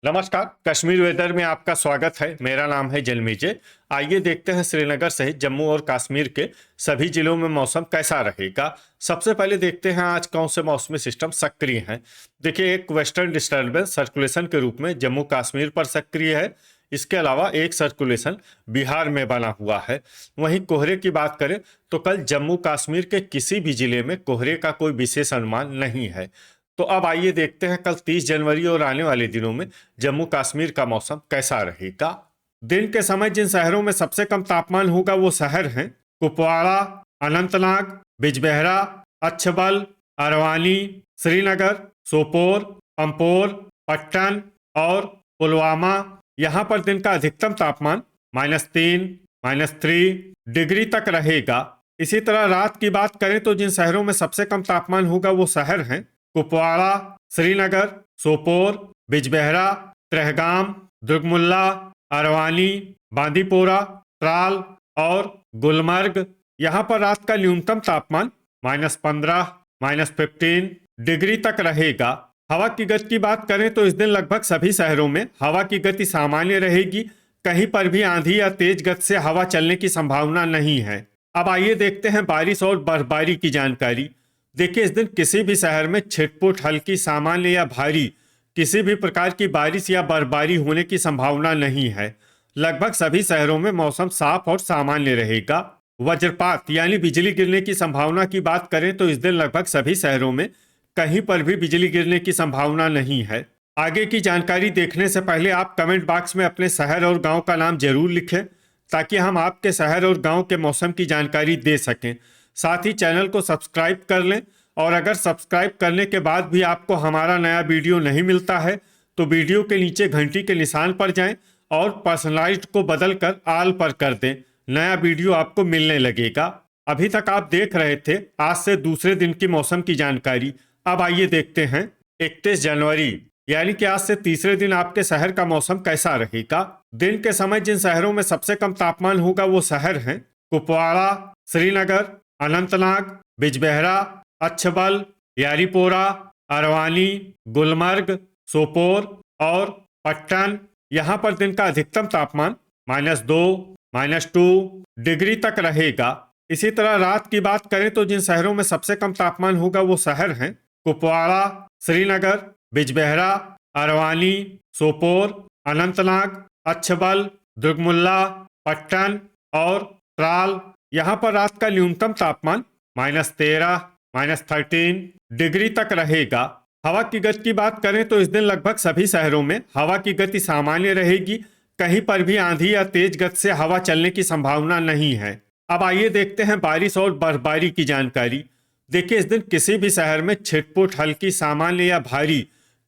नमस्कार। कश्मीर वेदर में आपका स्वागत है। मेरा नाम है जलमीजे। आइए देखते हैं श्रीनगर सहित जम्मू और कश्मीर के सभी जिलों में मौसम कैसा रहेगा। सबसे पहले देखते हैं आज कौन से मौसमी सिस्टम सक्रिय हैं। देखिए, एक वेस्टर्न डिस्टर्बेंस सर्कुलेशन के रूप में जम्मू कश्मीर पर सक्रिय है। इसके अलावा एक सर्कुलेशन बिहार में बना हुआ है। वहीं कोहरे की बात करें तो कल जम्मू कश्मीर के किसी भी जिले में कोहरे का कोई विशेष अनुमान नहीं है। तो अब आइए देखते हैं कल 30 जनवरी और आने वाले दिनों में जम्मू कश्मीर का मौसम कैसा रहेगा। दिन के समय जिन शहरों में सबसे कम तापमान होगा वो शहर हैं कुपवाड़ा, अनंतनाग, बिजबेहरा, अच्छबल, अरवानी, श्रीनगर, सोपोर, पंपोर, पट्टन और पुलवामा। यहाँ पर दिन का अधिकतम तापमान -3, -3 डिग्री तक रहेगा। इसी तरह रात की बात करें तो जिन शहरों में सबसे कम तापमान होगा वो शहर हैं कुपवाड़ा, श्रीनगर, सोपोर, बिजबेहरा, त्रेहगाम, दुर्गमुल्ला, अरवानी, बांदीपोरा, त्राल और गुलमर्ग। यहाँ पर रात का न्यूनतम तापमान -15, -15 डिग्री तक रहेगा। हवा की गति की बात करें तो इस दिन लगभग सभी शहरों में हवा की गति सामान्य रहेगी। कहीं पर भी आंधी या तेज गति से हवा चलने की संभावना नहीं है। अब आइए देखते हैं बारिश और बर्फबारी की जानकारी। देखिए, इस दिन किसी भी शहर में छिटपुट, हल्की, सामान्य या भारी किसी भी प्रकार की बारिश या बर्फबारी होने की संभावना नहीं है। लगभग सभी शहरों में मौसम साफ और सामान्य रहेगा। वज्रपात यानी बिजली गिरने की संभावना की बात करें तो इस दिन लगभग सभी शहरों में कहीं पर भी बिजली गिरने की संभावना नहीं है। आगे की जानकारी देखने से पहले आप कमेंट बॉक्स में अपने शहर और गांव का नाम जरूर लिखें ताकि हम आपके शहर और गांव के मौसम की जानकारी दे सकें। साथ ही चैनल को सब्सक्राइब कर लें और अगर सब्सक्राइब करने के बाद भी आपको हमारा नया वीडियो नहीं मिलता है तो वीडियो के नीचे घंटी के निशान पर जाएं और पर्सनलाइज्ड को बदलकर ऑल पर कर दें। नया वीडियो आपको मिलने लगेगा। अभी तक आप देख रहे थे आज से दूसरे दिन की मौसम की जानकारी। अब आइए देखते हैं 31 जनवरी यानी कि आज से तीसरे दिन आपके शहर का मौसम कैसा रहेगा। दिन के समय जिन शहरों में सबसे कम तापमान होगा वो शहर हैं कुपवाड़ा, श्रीनगर, अनंतनाग, बिजबेहरा, अच्छबल, यारीपोरा, अरवानी, गुलमर्ग, सोपोर और पट्टन। यहाँ पर दिन का अधिकतम तापमान -2, -2 डिग्री तक रहेगा। इसी तरह रात की बात करें तो जिन शहरों में सबसे कम तापमान होगा वो शहर हैं कुपवाड़ा, श्रीनगर, बिजबेहरा, अरवानी, सोपोर, अनंतनाग, अच्छबल, दुर्गमुल्ला, पट्टन और त्राल। यहाँ पर रात का न्यूनतम तापमान -13, -13 डिग्री तक रहेगा। हवा की गति की बात करें तो इस दिन लगभग सभी शहरों में हवा की गति सामान्य रहेगी। कहीं पर भी आंधी या तेज गति से हवा चलने की संभावना नहीं है। अब आइए देखते हैं बारिश और बर्फबारी की जानकारी। देखिए, इस दिन किसी भी शहर में छिटपुट, हल्की, सामान्य या भारी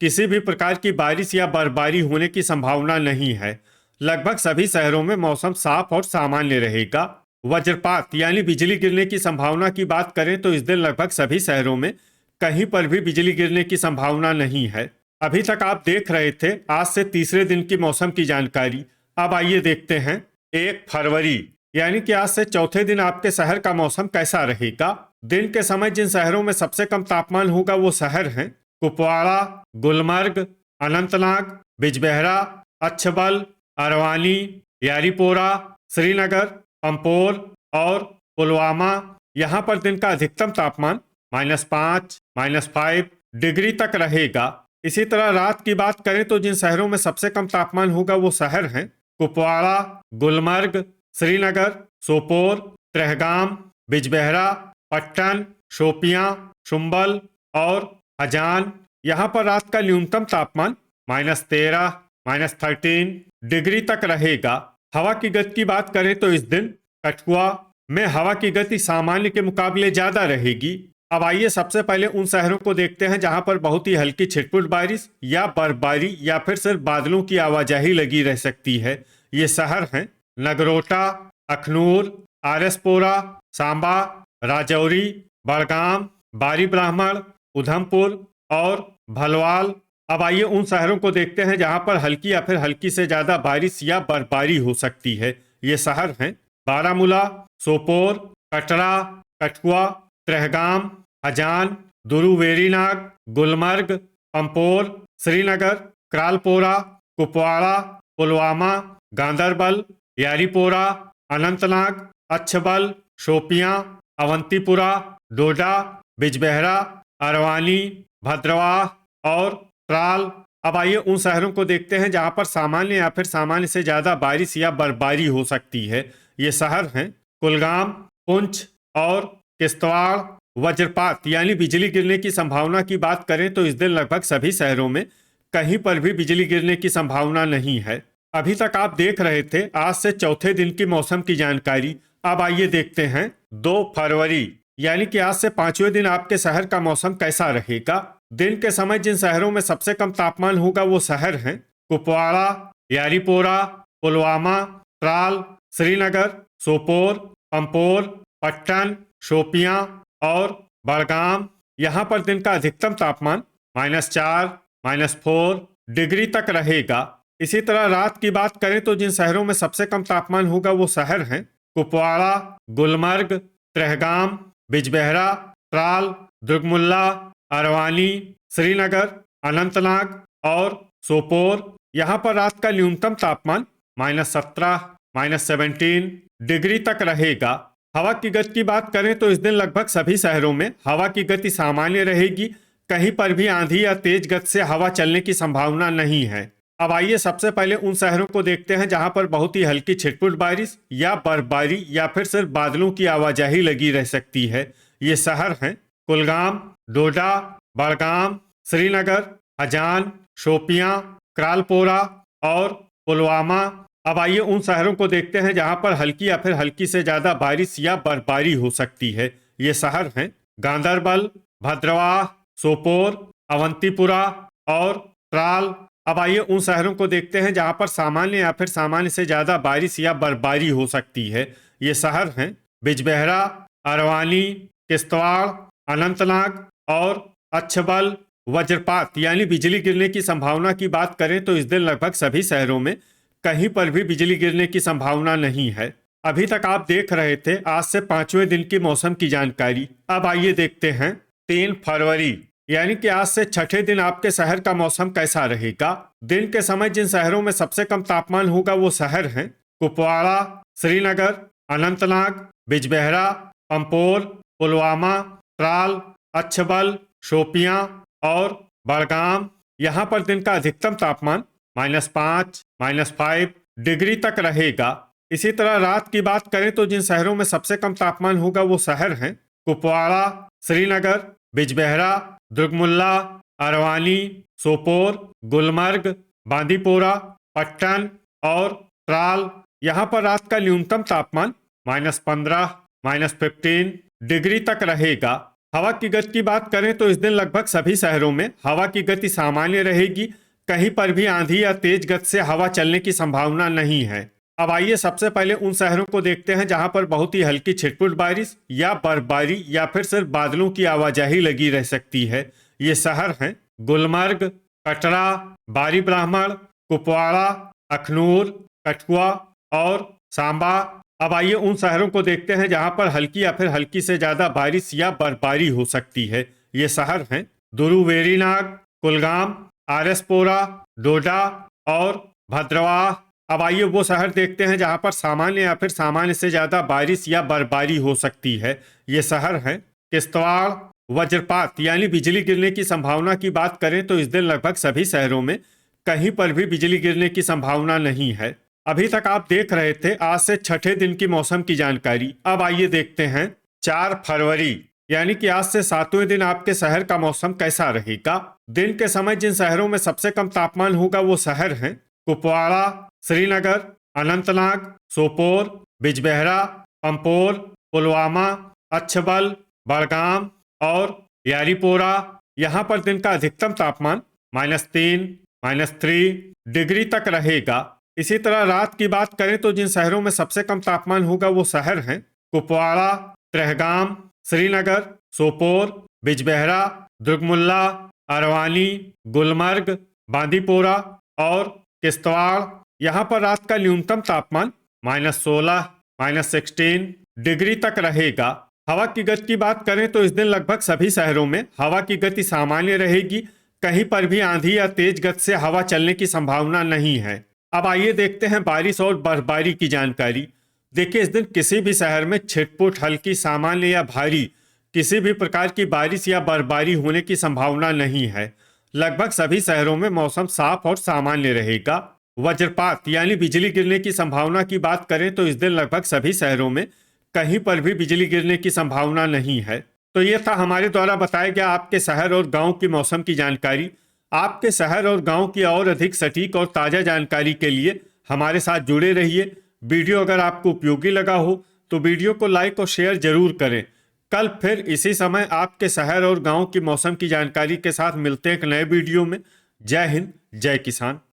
किसी भी प्रकार की बारिश या बर्फबारी होने की संभावना नहीं है। लगभग सभी शहरों में मौसम साफ और सामान्य रहेगा। वज्रपात यानी बिजली गिरने की संभावना की बात करें तो इस दिन लगभग सभी शहरों में कहीं पर भी बिजली गिरने की संभावना नहीं है। अभी तक आप देख रहे थे आज से तीसरे दिन की मौसम की जानकारी। अब आइए देखते हैं 1 फरवरी यानी कि आज से चौथे दिन आपके शहर का मौसम कैसा रहेगा। दिन के समय जिन शहरों में सबसे कम तापमान होगा वो शहर हैं कुपवाड़ा, गुलमर्ग, अनंतनाग, बिजबेहरा, अच्छबल, अरवानी, यारीपोरा, श्रीनगर, पंपोर और पुलवामा। यहाँ पर दिन का अधिकतम तापमान -5, -5 डिग्री तक रहेगा। इसी तरह रात की बात करें तो जिन शहरों में सबसे कम तापमान होगा वो शहर हैं कुपवाड़ा, गुलमर्ग, श्रीनगर, सोपोर, त्रेहगाम, बिजबेहरा, पट्टन, शोपियां, शुम्बल और हजान। यहाँ पर रात का न्यूनतम तापमान -13, -13 डिग्री तक रहेगा। हवा की गति की बात करें तो इस दिन कठुआ में हवा की गति सामान्य के मुकाबले ज्यादा रहेगी। अब आइए सबसे पहले उन शहरों को देखते हैं जहां पर बहुत ही हल्की छिटपुट बारिश या बर्फबारी या फिर सिर्फ बादलों की आवाजाही लगी रह सकती है। ये शहर हैं नगरोटा, अखनूर, आरएसपोरा, सांबा, राजौरी, बड़गाम, बारी ब्राह्मण, उधमपुर और भलवाल। अब आइए उन शहरों को देखते हैं जहां पर हल्की या फिर हल्की से ज्यादा बारिश या बर्फबारी हो सकती है। ये शहर हैं बारामूला, सोपोर, कटरा, कठुआ, त्रेहगाम, हजान, दुरू वेरीनाग, गुलमर्ग, पंपोर, श्रीनगर, क्रालपोरा, कुपवाड़ा, पुलवामा, गांदरबल, यारीपोरा, अनंतनाग, अच्छबल, शोपियां, अवंतीपुरा, डोडा, बिजबेहरा, अरवानी, भद्रवाह और त्राल। अब आइए उन शहरों को देखते हैं जहां पर सामान्य या फिर सामान्य से ज्यादा बारिश या बर्फबारी हो सकती है। ये शहर हैं कुलगाम, पुंछ और किश्तवाड़। वज्रपात यानी बिजली गिरने की संभावना की बात करें तो इस दिन लगभग सभी शहरों में कहीं पर भी बिजली गिरने की संभावना नहीं है। अभी तक आप देख रहे थे आज से चौथे दिन की मौसम की जानकारी। अब आइए देखते हैं 2 फरवरी यानी कि आज से 5वें दिन आपके शहर का मौसम कैसा रहेगा। दिन के समय जिन शहरों में सबसे कम तापमान होगा वो शहर हैं कुपवाड़ा, यारीपोरा, पुलवामा, त्राल, श्रीनगर, सोपोर, पंपोर, पट्टन, शोपियां और बड़गाम। यहाँ पर दिन का अधिकतम तापमान -4, -4 डिग्री तक रहेगा। इसी तरह रात की बात करें तो जिन शहरों में सबसे कम तापमान होगा वो शहर हैं कुपवाड़ा, गुलमर्ग, त्रेहगाम, बिजबेहरा, त्राल, दुर्गमुल्ला, अरवानी, श्रीनगर, अनंतनाग और सोपोर। यहाँ पर रात का न्यूनतम तापमान -17, -17 डिग्री तक रहेगा। हवा की गति की बात करें तो इस दिन लगभग सभी शहरों में हवा की गति सामान्य रहेगी। कहीं पर भी आंधी या तेज गति से हवा चलने की संभावना नहीं है। अब आइए सबसे पहले उन शहरों को देखते हैं जहां पर बहुत ही हल्की छिटपुट बारिश या बर्फबारी या फिर सिर्फ बादलों की आवाजाही लगी रह सकती है। ये शहर हैं कुलगाम, डोडा, बड़गाम, श्रीनगर, हजान, शोपियां, क्रालपोरा और पुलवामा। अब आइए उन शहरों को देखते हैं जहां पर हल्की या फिर हल्की से ज्यादा बारिश या बर्फबारी हो सकती है। ये शहर हैं गांदरबल, भद्रवाह, सोपोर, अवंतीपुरा और त्राल। अब आइए उन शहरों को देखते हैं जहां पर सामान्य या फिर सामान्य से ज्यादा बारिश या बर्फबारी हो सकती है। ये शहर हैं बिजबेहरा, अरवानी, किश्तवाड़, अनंतनाग और अच्छबल। वज्रपात यानी बिजली गिरने की संभावना की बात करें तो इस दिन लगभग सभी शहरों में कहीं पर भी बिजली गिरने की संभावना नहीं है। अभी तक आप देख रहे थे आज से 5वें दिन की मौसम की जानकारी। अब आइए देखते हैं 3 फरवरी यानी कि आज से छठे दिन आपके शहर का मौसम कैसा रहेगा। दिन के समय जिन शहरों में सबसे कम तापमान होगा वो शहर हैं कुपवाड़ा, श्रीनगर, अनंतनाग, बिजबेहरा, पंपोर, पुलवामा, त्राल, अच्छबल, शोपियां और बड़गाम। यहाँ पर दिन का अधिकतम तापमान -5, -5 डिग्री तक रहेगा। इसी तरह रात की बात करें तो जिन शहरों में सबसे कम तापमान होगा वो शहर हैं कुपवाड़ा, श्रीनगर, बिजबेहरा, दुर्गमुल्ला, अरवानी, सोपोर, गुलमर्ग, बांदीपोरा, पट्टन और त्राल। यहाँ पर रात का न्यूनतम तापमान -15, -15 डिग्री तक रहेगा। हवा की गति की बात करें तो इस दिन लगभग सभी शहरों में हवा की गति सामान्य रहेगी। कहीं पर भी आंधी या तेज गति से हवा चलने की संभावना नहीं है। अब आइए सबसे पहले उन शहरों को देखते हैं जहां पर बहुत ही हल्की छिटपुट बारिश या बर्फबारी या फिर सिर्फ बादलों की आवाजाही लगी रह सकती है। ये शहर हैं गुलमर्ग, कटरा, बारी ब्राह्मण, कुपवाड़ा, अखनूर, कठुआ और सांबा। अब आइए उन शहरों को देखते हैं जहां पर हल्की या फिर हल्की से ज्यादा बारिश या बर्फबारी हो सकती है। ये शहर हैं दुरुवेरीनाग, कुलगाम, आरएसपोरा, डोडा और भद्रवाह। अब आइए वो शहर देखते हैं जहां पर सामान्य या फिर सामान्य से ज्यादा बारिश या बर्फबारी हो सकती है। ये शहर हैं किश्तवाड़। वज्रपात यानी बिजली गिरने की संभावना की बात करें तो इस दिन लगभग सभी शहरों में कहीं पर भी बिजली गिरने की संभावना नहीं है। अभी तक आप देख रहे थे आज से छठे दिन की मौसम की जानकारी। अब आइए देखते हैं 4 फरवरी यानी कि आज से 7वें दिन आपके शहर का मौसम कैसा रहेगा। दिन के समय जिन शहरों में सबसे कम तापमान होगा वो शहर हैं कुपवाड़ा, श्रीनगर, अनंतनाग, सोपोर, बिजबेहरा, पंपोर, पुलवामा, अच्छबल, बड़गाम और यारीपोरा। यहाँ पर दिन का अधिकतम तापमान -3, -3 डिग्री तक रहेगा। इसी तरह रात की बात करें तो जिन शहरों में सबसे कम तापमान होगा वो शहर हैं कुपवाड़ा, त्रेहगाम, श्रीनगर, सोपोर, बिजबेहरा, दुर्गमुल्ला, अरवानी, गुलमर्ग, बांदीपोरा और किश्तवाड़। यहाँ पर रात का न्यूनतम तापमान -16, -16 डिग्री तक रहेगा। हवा की गति की बात करें तो इस दिन लगभग सभी शहरों में हवा की गति सामान्य रहेगी। कहीं पर भी आंधी या तेज गति से हवा चलने की संभावना नहीं है। अब आइए देखते हैं बारिश और बर्फबारी की जानकारी। देखिए, इस दिन किसी भी शहर में छिटपुट, हल्की, सामान्य या भारी किसी भी प्रकार की बारिश या बर्फबारी होने की संभावना नहीं है। लगभग सभी शहरों में मौसम साफ और सामान्य रहेगा। वज्रपात यानी बिजली गिरने की संभावना की बात करें तो इस दिन लगभग सभी शहरों में कहीं पर भी बिजली गिरने की संभावना नहीं है। तो ये था हमारे द्वारा बताया गया आपके शहर और गांव की मौसम की जानकारी। आपके शहर और गांव की और अधिक सटीक और ताज़ा जानकारी के लिए हमारे साथ जुड़े रहिए। वीडियो अगर आपको उपयोगी लगा हो तो वीडियो को लाइक और शेयर जरूर करें। कल फिर इसी समय आपके शहर और गांव की मौसम की जानकारी के साथ मिलते हैं एक नए वीडियो में। जय हिंद, जय किसान।